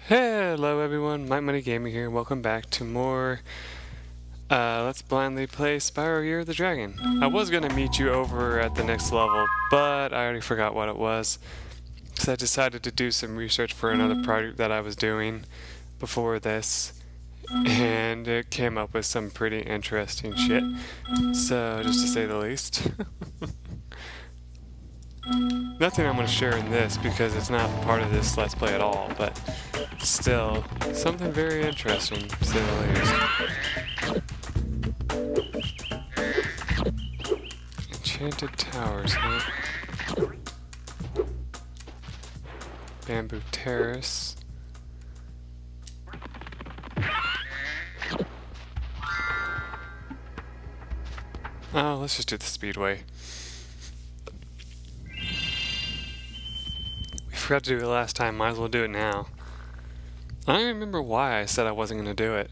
Hello everyone, MikeMoneyGMR here. Welcome back to more Let's Blindly Play Spyro Year of the Dragon. I was going to meet you over at the next level, but I already forgot what it was. So I decided to do some research for another project that I was doing before this. And it came up with some pretty interesting shit. So, just to say the least. Nothing I'm going to share in this because it's not part of this Let's Play at all, but still, something very interesting, to say the least. Enchanted towers, huh? Bamboo terrace. Oh, let's just do the speedway. We forgot to do it last time, might as well do it now. I don't remember why I said I wasn't going to do it.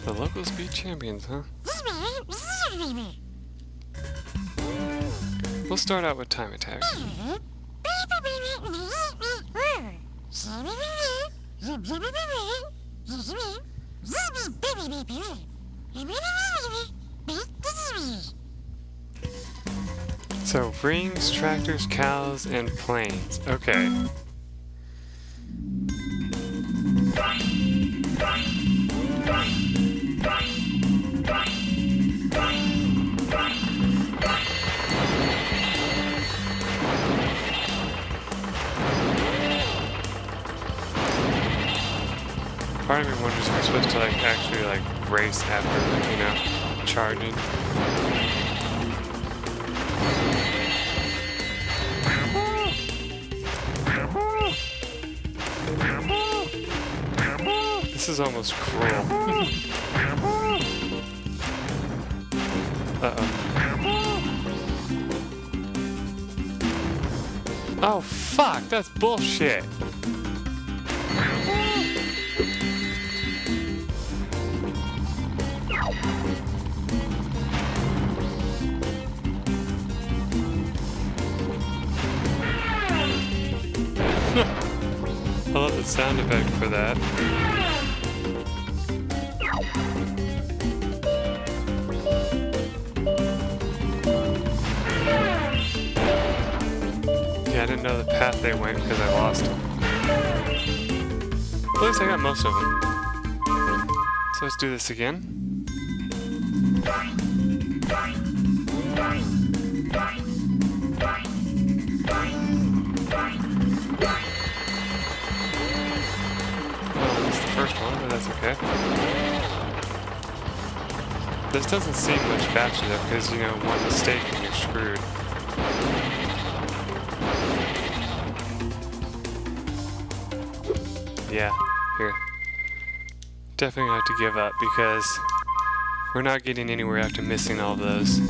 The local speed champions, huh? We'll start out with time attack. So, rings, tractors, cows, and planes. Okay. Part of me wonders if we're supposed to actually race after, you know, charging. This is almost cruel. Uh-oh. Oh, fuck! That's bullshit! I love the sound effect for that. Yeah, I didn't know the path they went because I lost them. At least I got most of them. So let's do this again. First one, but that's okay. This doesn't seem much faster though, because, you know, one mistake and you're screwed. Yeah, here. Definitely have to give up because we're not getting anywhere after missing all those.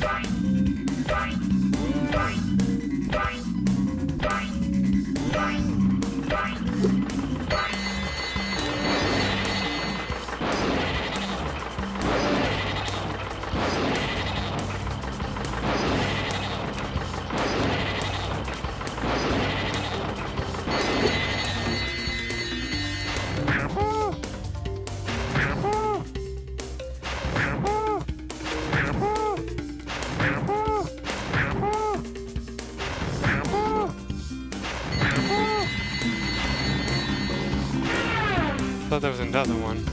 I thought there was another one.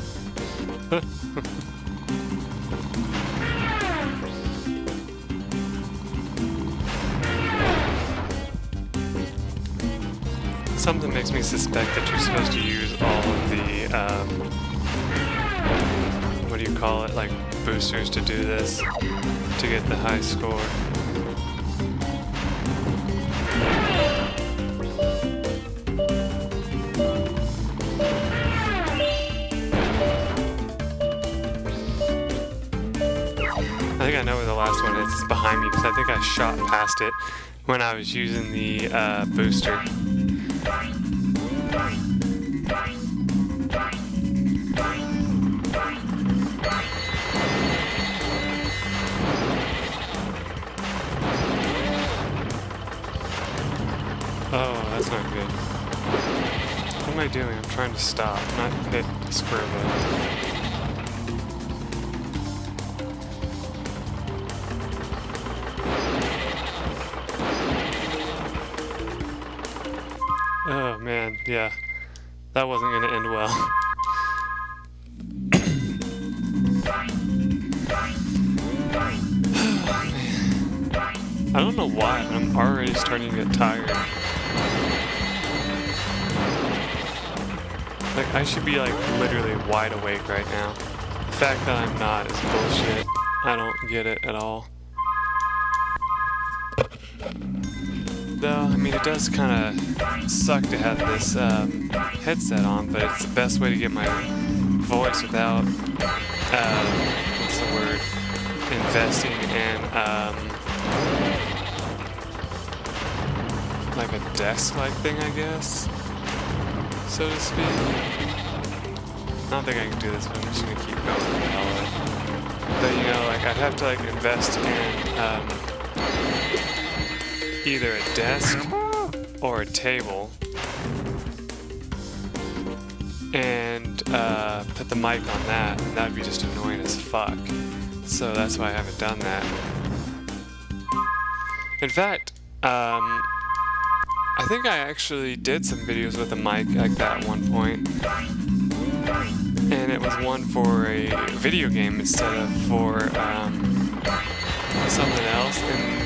Something makes me suspect that you're supposed to use all of the, what do you call it, like boosters to do this, to get the high score. I think I know where the last one is. It's behind me because I think I shot past it when I was using the booster. not good. What am I doing? I'm trying to stop, not hit the square button. Oh man, yeah. That wasn't gonna end well. Oh man. I don't know why, but I'm already starting to get tired. Like, I should be like literally wide awake right now. The fact that I'm not is bullshit. I don't get it at all. Though, I mean, it does kind of suck to have this headset on, but it's the best way to get my voice without, what's the word, investing in, like a desk-like thing, I guess, so to speak. I don't think I can do this, but I'm just gonna keep going with the hell of it. But, you know, like, I'd have to, like, invest in, either a desk or a table and put the mic on that, and that'd be just annoying as fuck. So that's why I haven't done that. In fact, I think I actually did some videos with a mic like that at one point, and it was one for a video game instead of for something else, and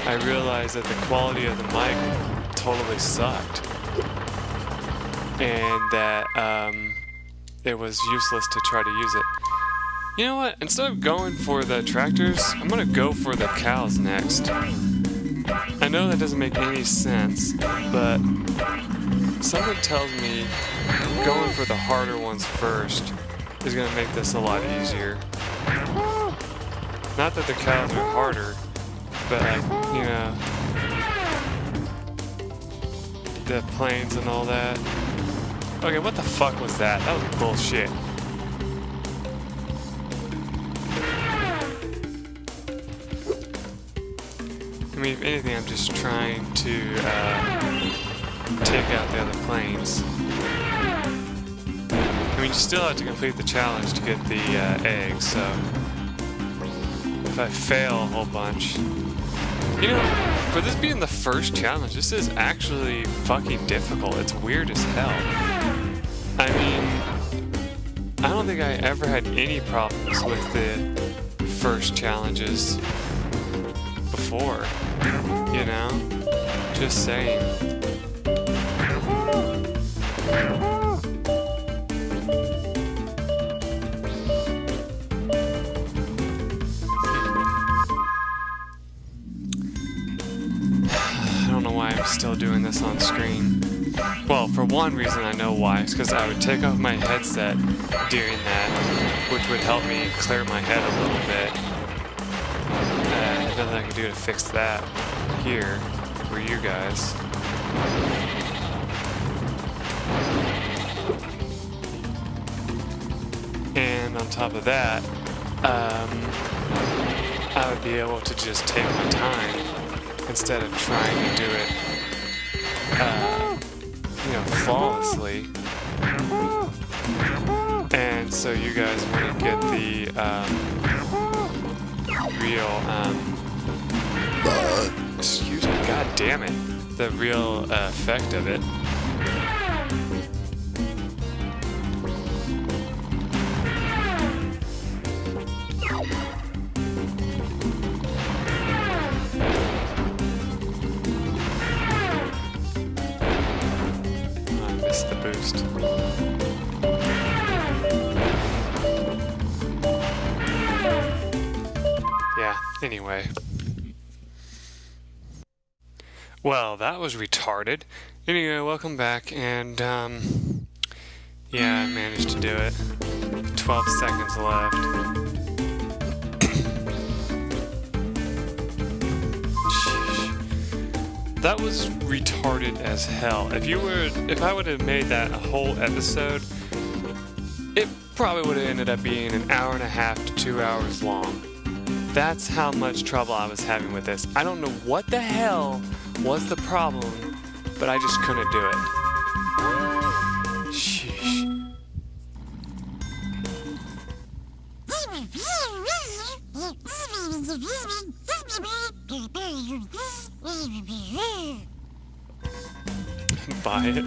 I realized that the quality of the mic totally sucked, and that it was useless to try to use it. You know what? Instead of going for the tractors, I'm gonna go for the cows next. I know that doesn't make any sense, but something tells me going for the harder ones first is gonna make this a lot easier. Not that the cows are harder, but like, you know, the planes and all that. Okay, what the fuck was that? That was bullshit. I mean, if anything, I'm just trying to take out the other planes. I mean, you still have to complete the challenge to get the eggs, so if I fail a whole bunch. You know, for this being the first challenge, this is actually fucking difficult. It's weird as hell. I mean, I don't think I ever had any problems with the first challenges before, you know? Just saying. Still doing this on screen. Well, for one reason I know why. It's because I would take off my headset during that, which would help me clear my head a little bit. There's nothing I can do to fix that here for you guys. And on top of that, I would be able to just take my time instead of trying to do it you know, flawlessly. And so you guys wouldn't get the real excuse me, god damn it, the real effect of it. Anyway. Well, that was retarded. Anyway, welcome back, and, yeah, I managed to do it. 12 seconds left. Sheesh. That was retarded as hell. If I would have made that a whole episode, it probably would have ended up being an hour and a half to 2 hours long. That's how much trouble I was having with this. I don't know what the hell was the problem but I just couldn't do it. Sheesh. Buy it.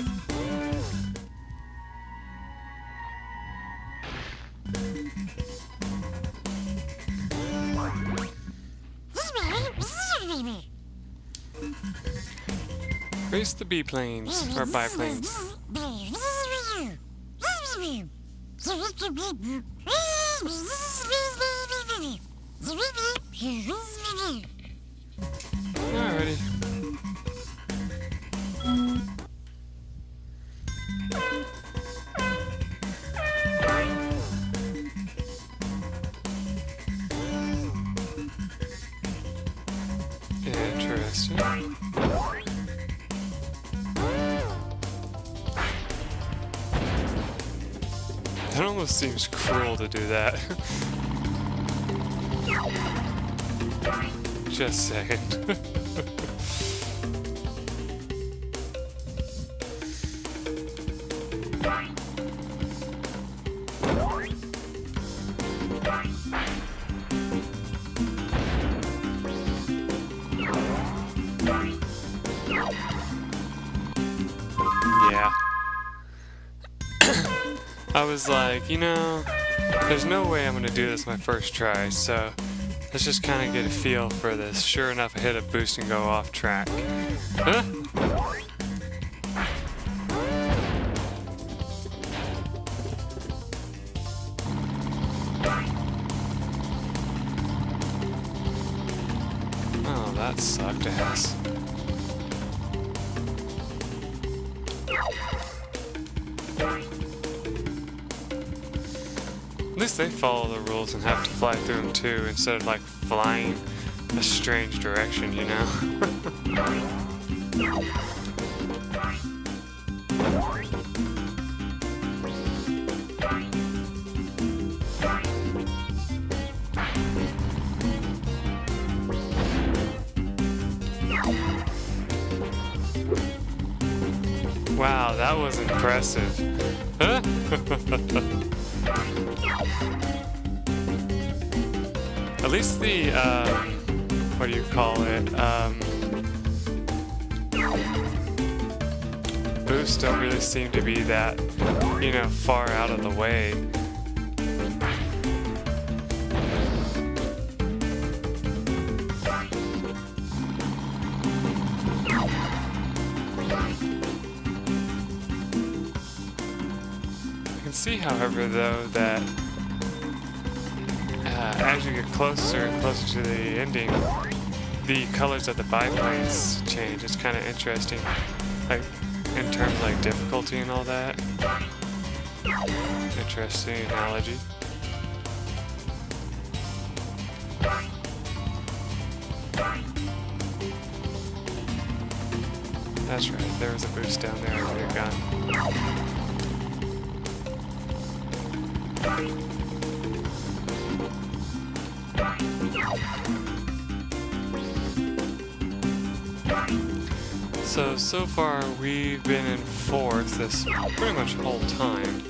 Race the biplanes, or biplanes. Alrighty. Interesting. That almost seems cruel to do that. Just saying. Yeah. I was like, you know, there's no way I'm gonna do this my first try, so let's just kind of get a feel for this. Sure enough, I hit a boost and go off track. Huh? Oh, that sucked ass. At least they follow the rules and have to fly through them too, instead of like flying a strange direction, you know? Wow, that was impressive. Huh? At least the, what do you call it, boosts don't really seem to be that, you know, far out of the way. I can see, however, though, that as you get closer and closer to the ending, the colors of the biplanes change. It's kind of interesting, like in terms of like difficulty and all that. Interesting analogy. That's right, there was a boost down there with your gun. So far we've been in 4th this pretty much whole time.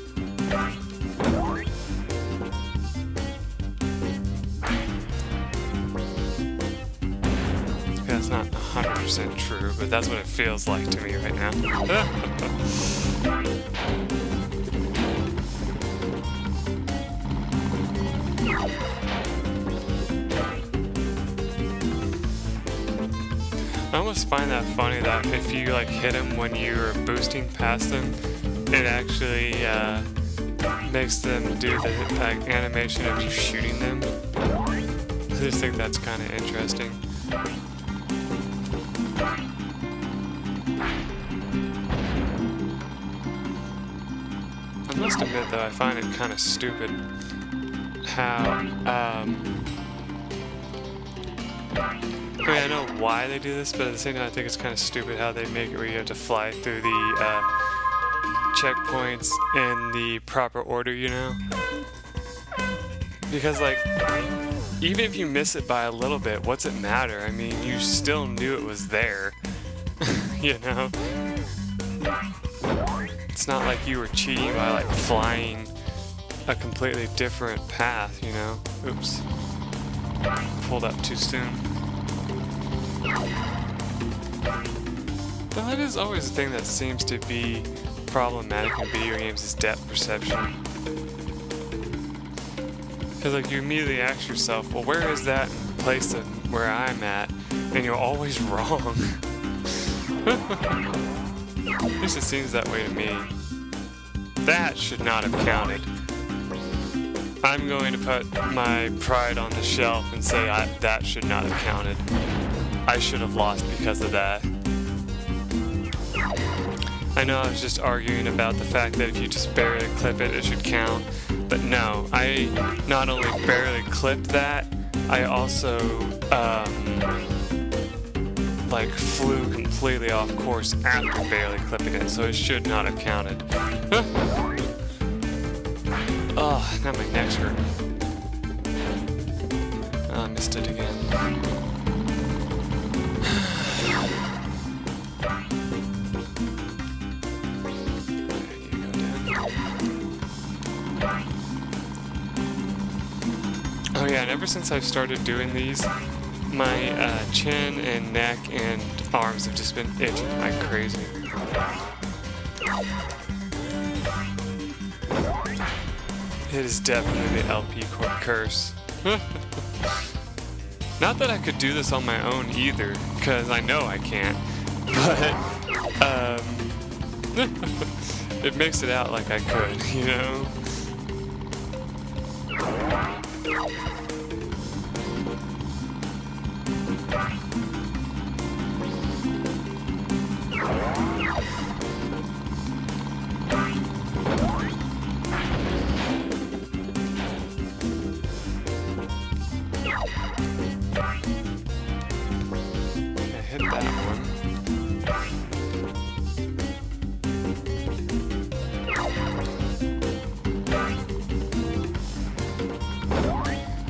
That's not 100% true, but that's what it feels like to me right now. I almost find that funny that if you like hit them when you're boosting past them, it actually makes them do the like, animation of you shooting them. I just think that's kind of interesting. I must admit though, I find it kind of stupid how I mean, I know why they do this, but at the same time, I think it's kind of stupid how they make it where you have to fly through the checkpoints in the proper order, you know? Because, like, even if you miss it by a little bit, what's it matter? I mean, you still knew it was there, you know? it's not like you were cheating by like flying a completely different path, you know? Oops. Pulled up too soon. Though that is always the thing that seems to be problematic in video games is depth perception. Because like you immediately ask yourself, well, where is that in place of where I'm at? And you're always wrong. At least it seems that way to me. That should not have counted. I'm going to put my pride on the shelf and say that should not have counted. I should have lost because of that. I know I was just arguing about the fact that if you just barely clip it, it should count. But no, I not only barely clipped that, I also like flew completely off course after barely clipping it, so it should not have counted. Oh, now my neck's hurting. Oh, I missed it again. Oh yeah, and ever since I've started doing these, my chin and neck and arms have just been itching like crazy. It is definitely the LP curse. Not that I could do this on my own either, because I know I can't, but it makes it out like I could, you know?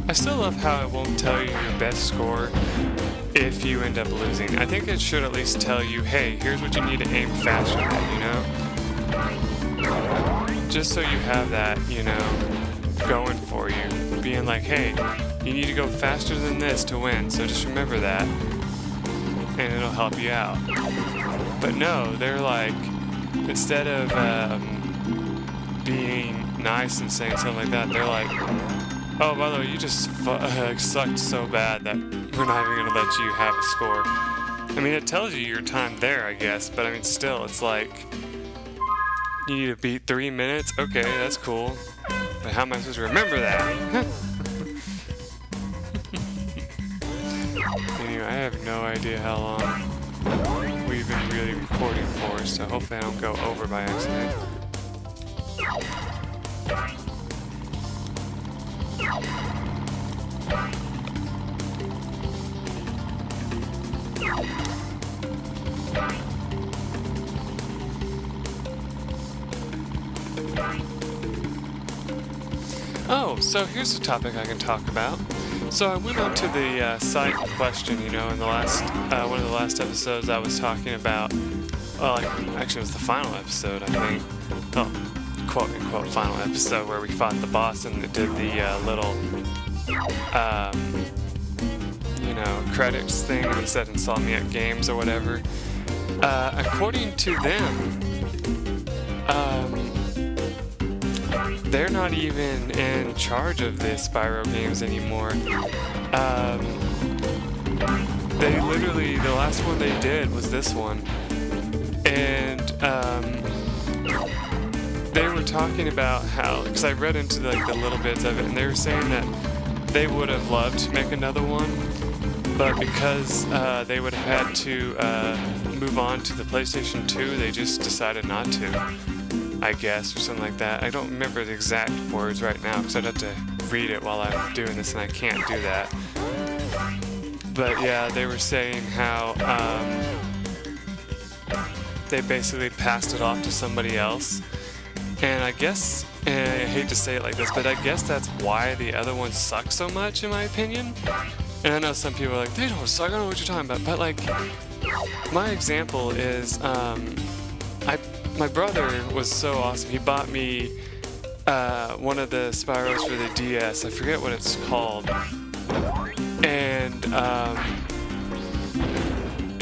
I still love how it won't tell you your best score if you end up losing. I think it should at least tell you, hey, here's what you need to aim faster at, you know? Just so you have that, you know, going for you. Being like, hey, you need to go faster than this to win, so just remember that, and it'll help you out. But no, they're like, instead of being nice and saying something like that, they're like, oh, by the way, you just sucked so bad that we're not even going to let you have a score. I mean, it tells you your time there, I guess, but I mean, still, it's like, you need to beat 3 minutes? Okay, that's cool. But how am I supposed to remember that? Anyway, I have no idea how long we've been really recording for, so hopefully I don't go over by accident. Oh, so here's a topic I can talk about. So I went on to the site in question, you know, in the last one of the last episodes I was talking about, well, actually it was the final episode, I think. Oh, quote-unquote final episode where we fought the boss and it did the little, you know, credits thing and it said Insomniac Games or whatever. According to them, they're not even in charge of the Spyro games anymore. They literally, the last one they did was this one. And they were talking about how, because I read into like the little bits of it, and they were saying that they would have loved to make another one, but because they would have had to move on to the PlayStation 2, they just decided not to. I guess, or something like that. I don't remember the exact words right now because I'd have to read it while I'm doing this and I can't do that. But yeah, they were saying how they basically passed it off to somebody else. And I guess, and I hate to say it like this, but I guess that's why the other ones suck so much in my opinion. And I know some people are like, they don't suck, I don't know what you're talking about. But like, my example is, my brother was so awesome. He bought me one of the Spyros for the DS. I forget what it's called. And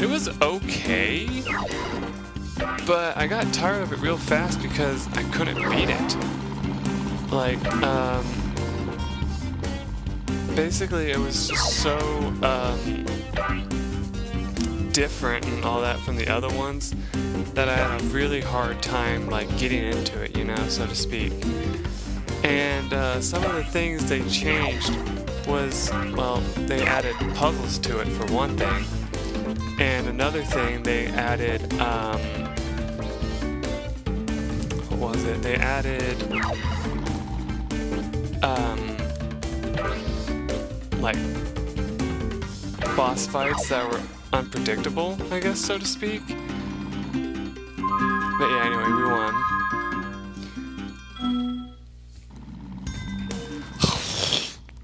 it was okay, but I got tired of it real fast because I couldn't beat it. Like, basically it was just so different and all that from the other ones that I had a really hard time like getting into it, you know, so to speak. And some of the things they changed was, well, they added puzzles to it for one thing, and another thing they added, what was it? They added like boss fights that were unpredictable, I guess, so to speak. But yeah, anyway, we won.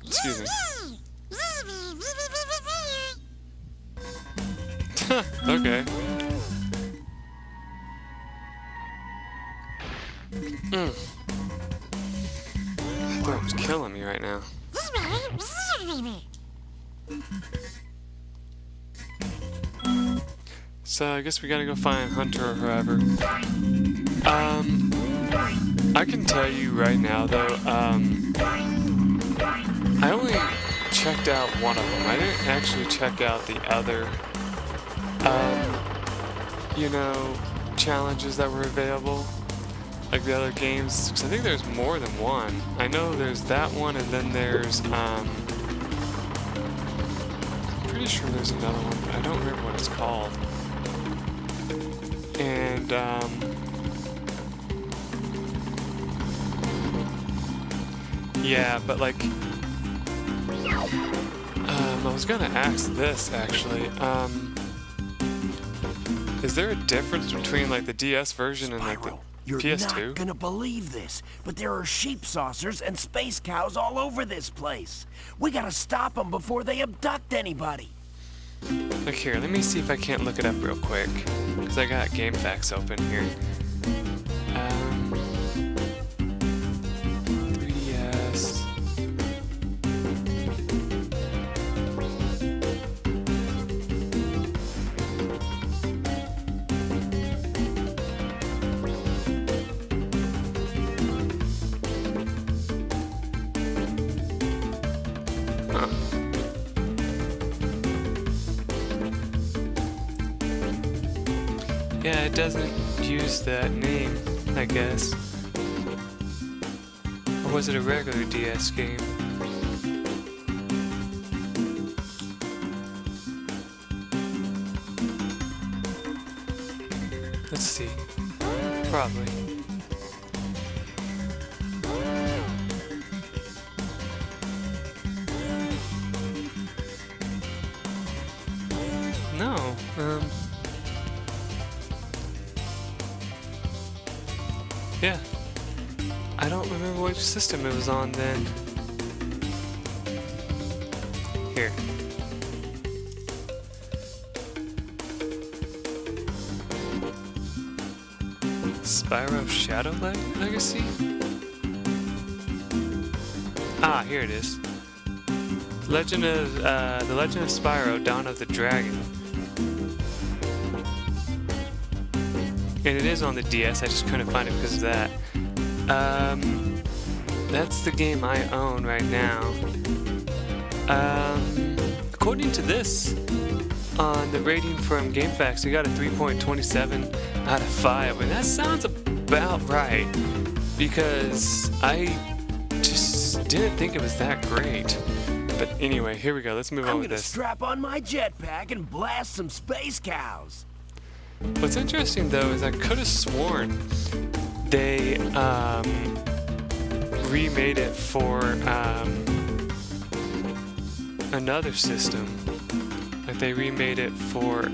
Excuse me. Okay. That throat was killing me right now. So I guess we gotta go find Hunter or whoever. I can tell you right now though, I only checked out one of them. I didn't actually check out the other, you know, challenges that were available, like the other games, because I think there's more than one. I know there's that one, and then there's, I'm pretty sure there's another one, but I don't remember what it's called. And, yeah, but like, I was gonna ask this actually, is there a difference between like the DS version and like the PS2? You're not gonna believe this, but there are sheep saucers and space cows all over this place. We gotta stop them before they abduct anybody. Look here, let me see if I can't look it up real quick, because I got GameFAQs open here. 3DS. Huh. Yeah, it doesn't use that name, I guess. Or was it a regular DS game? Let's see. Probably. No, yeah. I don't remember which system it was on then. Here. Spyro Shadow Legacy? Ah, here it is. The Legend of Spyro: Dawn of the Dragon. And it is on the DS, I just couldn't find it because of that. That's the game I own right now. According to this, on the rating from GameFAQs, we got a 3.27 out of 5, and that sounds about right, because I just didn't think it was that great. But anyway, here we go, let's move on with this. I'm gonna strap on my jetpack and blast some space cows. What's interesting though is I could have sworn they remade it for another system. Like they remade it for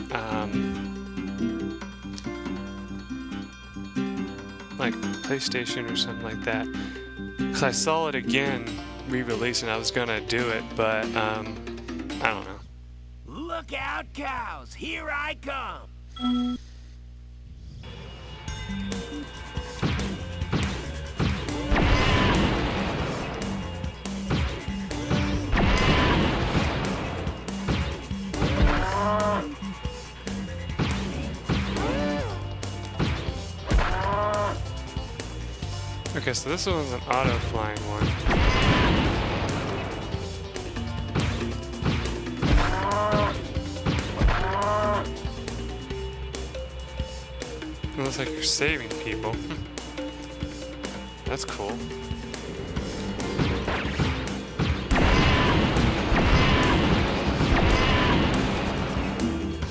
like PlayStation or something like that. Cause I saw it again re-released and I was gonna do it, but I don't know. Look out, cows! Here I come! Okay, so this one's an auto-flying one. It looks like you're saving people. That's cool.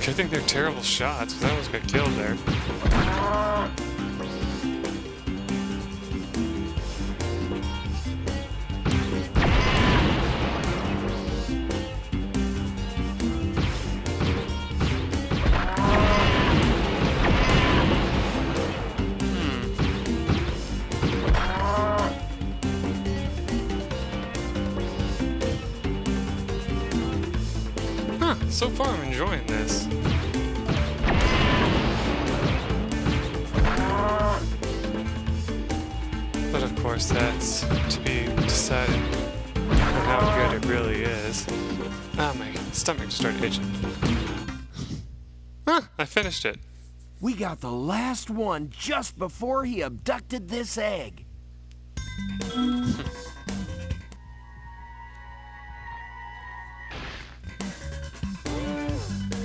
I think they're terrible shots, because I almost got killed there. So far I'm enjoying this. But of course that's to be decided on how good it really is. Ah, my stomach just started itching. Huh, I finished it. We got the last one just before he abducted this egg.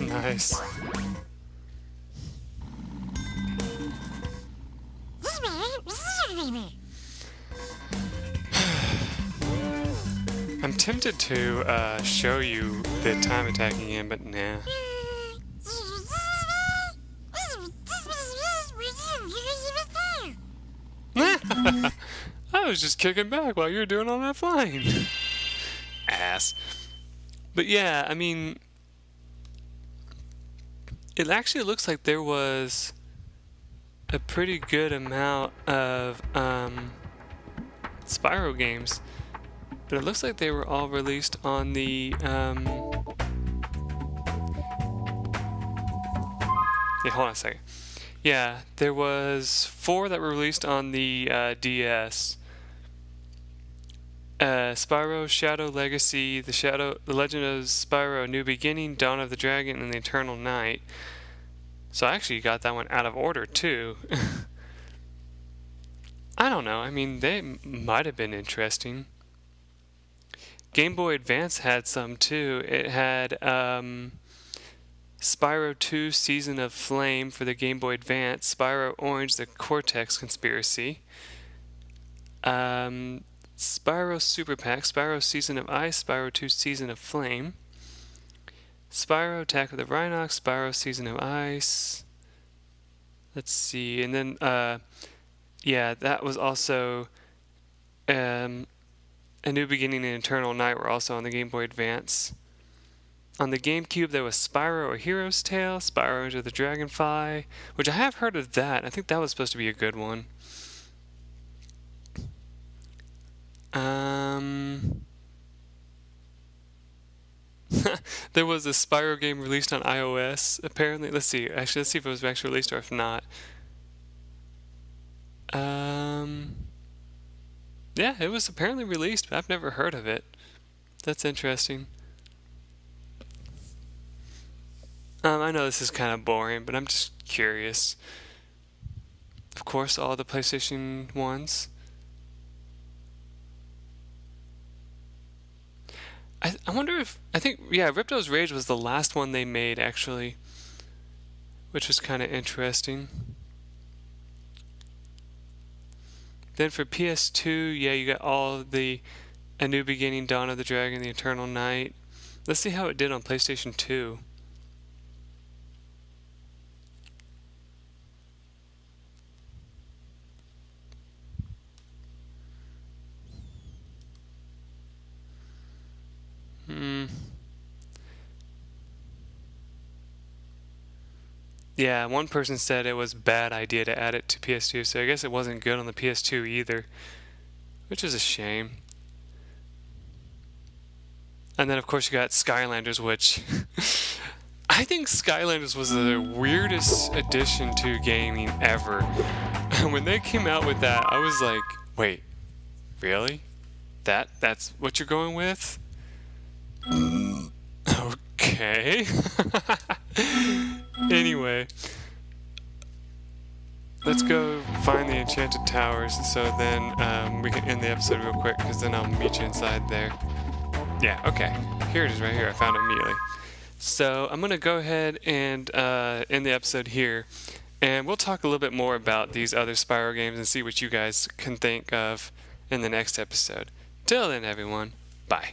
Nice. I'm tempted to show you the time attacking him, but nah. I was just kicking back while you were doing all that flying. Ass. But yeah, I mean, it actually looks like there was a pretty good amount of Spyro games, but it looks like they were all released on the yeah, hold on a second. Yeah, there was 4 that were released on the DS. Spyro, Shadow Legacy, The Legend of Spyro, New Beginning, Dawn of the Dragon, and The Eternal Night. So I actually got that one out of order too. I don't know, I mean, they might have been interesting. Game Boy Advance had some too. It had Spyro 2 Season of Flame for the Game Boy Advance, Spyro Orange The Cortex Conspiracy, Spyro Super Pack, Spyro Season of Ice, Spyro 2 Season of Flame, Spyro Attack of the Rhinox, Spyro Season of Ice. Let's see, and then yeah, that was also A New Beginning and Eternal Night were also on the Game Boy Advance. On the GameCube, there was Spyro A Hero's Tale, Spyro Enter the Dragonfly, which I have heard of that. I think that was supposed to be a good one. There was a Spyro game released on iOS, apparently. Let's see. Actually, let's see if it was actually released or if not. Yeah, it was apparently released, but I've never heard of it. That's interesting. I know this is kind of boring, but I'm just curious. Of course, all the PlayStation 1s. I wonder if... I think, yeah, Ripto's Rage was the last one they made, actually. Which was kind of interesting. Then for PS2, yeah, you got all the A New Beginning, Dawn of the Dragon, The Eternal Night. Let's see how it did on PlayStation 2. Yeah, one person said it was a bad idea to add it to PS2, so I guess it wasn't good on the PS2 either, which is a shame. And then of course you got Skylanders, which I think Skylanders was the weirdest addition to gaming ever. When they came out with that, I was like, wait, really? That's what you're going with? Okay. Anyway, let's go find the enchanted towers so then we can end the episode real quick, because then I'll meet you inside there. Yeah, okay. Here it is right here. I found it immediately. So I'm going to go ahead and end the episode here, and we'll talk a little bit more about these other Spyro games and see what you guys can think of in the next episode. Till then, everyone, bye.